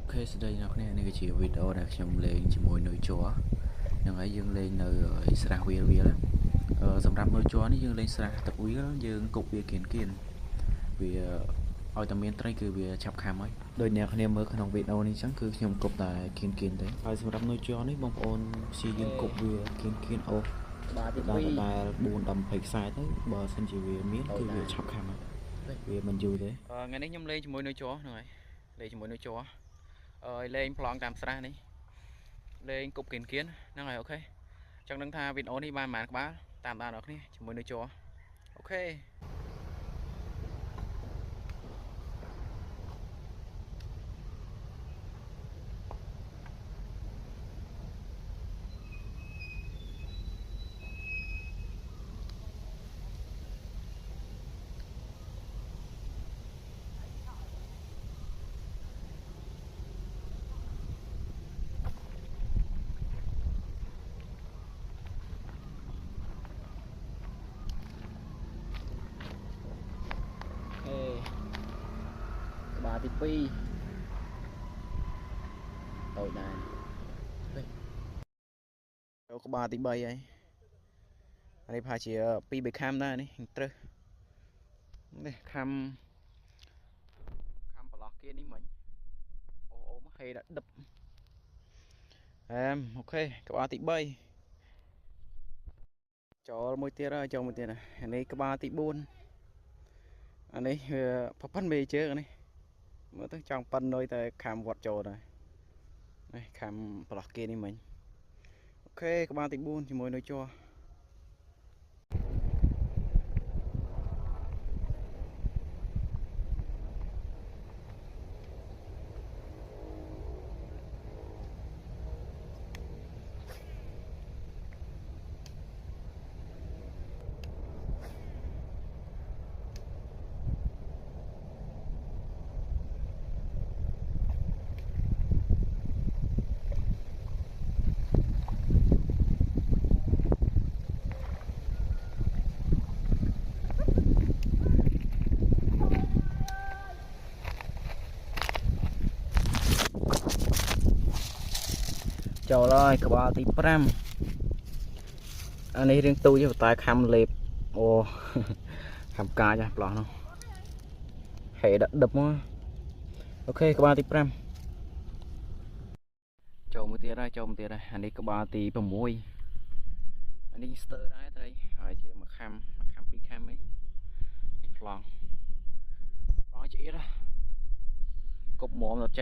Ok, sau đây nó này cái chiều video nàyខ្ញុំលេងជាមួយនៅជ័រហ្នឹងហើយយើងលេងនៅស្រះវាលសម្រាប់នៅជ័រនេះយើងលេងស្រះទឹកវាលយើងគប់វាគៀនវាឲ្យតែមានត្រីគឺវាឆាប់ខាំហើយដោយអ្នកគ្នាមើលក្នុងវីដេអូនេះអញ្ចឹងគឺខ្ញុំគប់តែគៀនទេហើយសម្រាប់នៅជ័រនេះបងប្អូនព្យាយាមគប់វាគៀនអូសបាទទី2ដែល4ដល់20ខ្សែទៅបើសិនជាវាមានគឺវាឆាប់ខាំហើយវាមិនយូរទេថ្ងៃនេះខ្ញុំលេងជាមួយនៅជ័រហ្នឹងហើយលេងជាមួយនៅជ័រលេងប្លង់តាមស្រះនេះលេងគប់គៀនហ្នឹងហើយអូខេចង់ដឹងថាវីដេអូនេះបានប៉ុន្មានក្បាលតាមដានអ្នកគ្នាជាមួយនៅជ័រអូខេក្បាលទី2តូចដែរចូលក្បាលទី3ហើយអានេះប្រហែលជា2-3ខាំដែរនេះត្រូវនេះខាំប្រឡោះគេនេះមិញអូមកហេដាក់ដឹបអូខេក្បាលទី3ចូលមួយទៀតហើយចូលមួយទៀតអានេះក្បាលទី4អានេះវាប៉ិនមេជើងនេះមើលទៅចង់ប៉ិននុយតែខាំវត្តចូលដែរនេះខាំប្រឡោះគេនេះមិញអូខេក្បាលទី4ជាមួយនៅជ័រចូលហើយក្បាលទី5អានេះរៀងទូចតែខាំលេបអូខាំកាចប្លោះនោះហេដាក់ដឹបមកអូខេក្បាលទី5ចូលមួយទៀតហើយអានេះក្បាលទី6អានេះស្ទើរដែរត្រីហើយជាមួយខាំ2ខាំអីប្លង់ឆ្អៀតគប់មុំដល់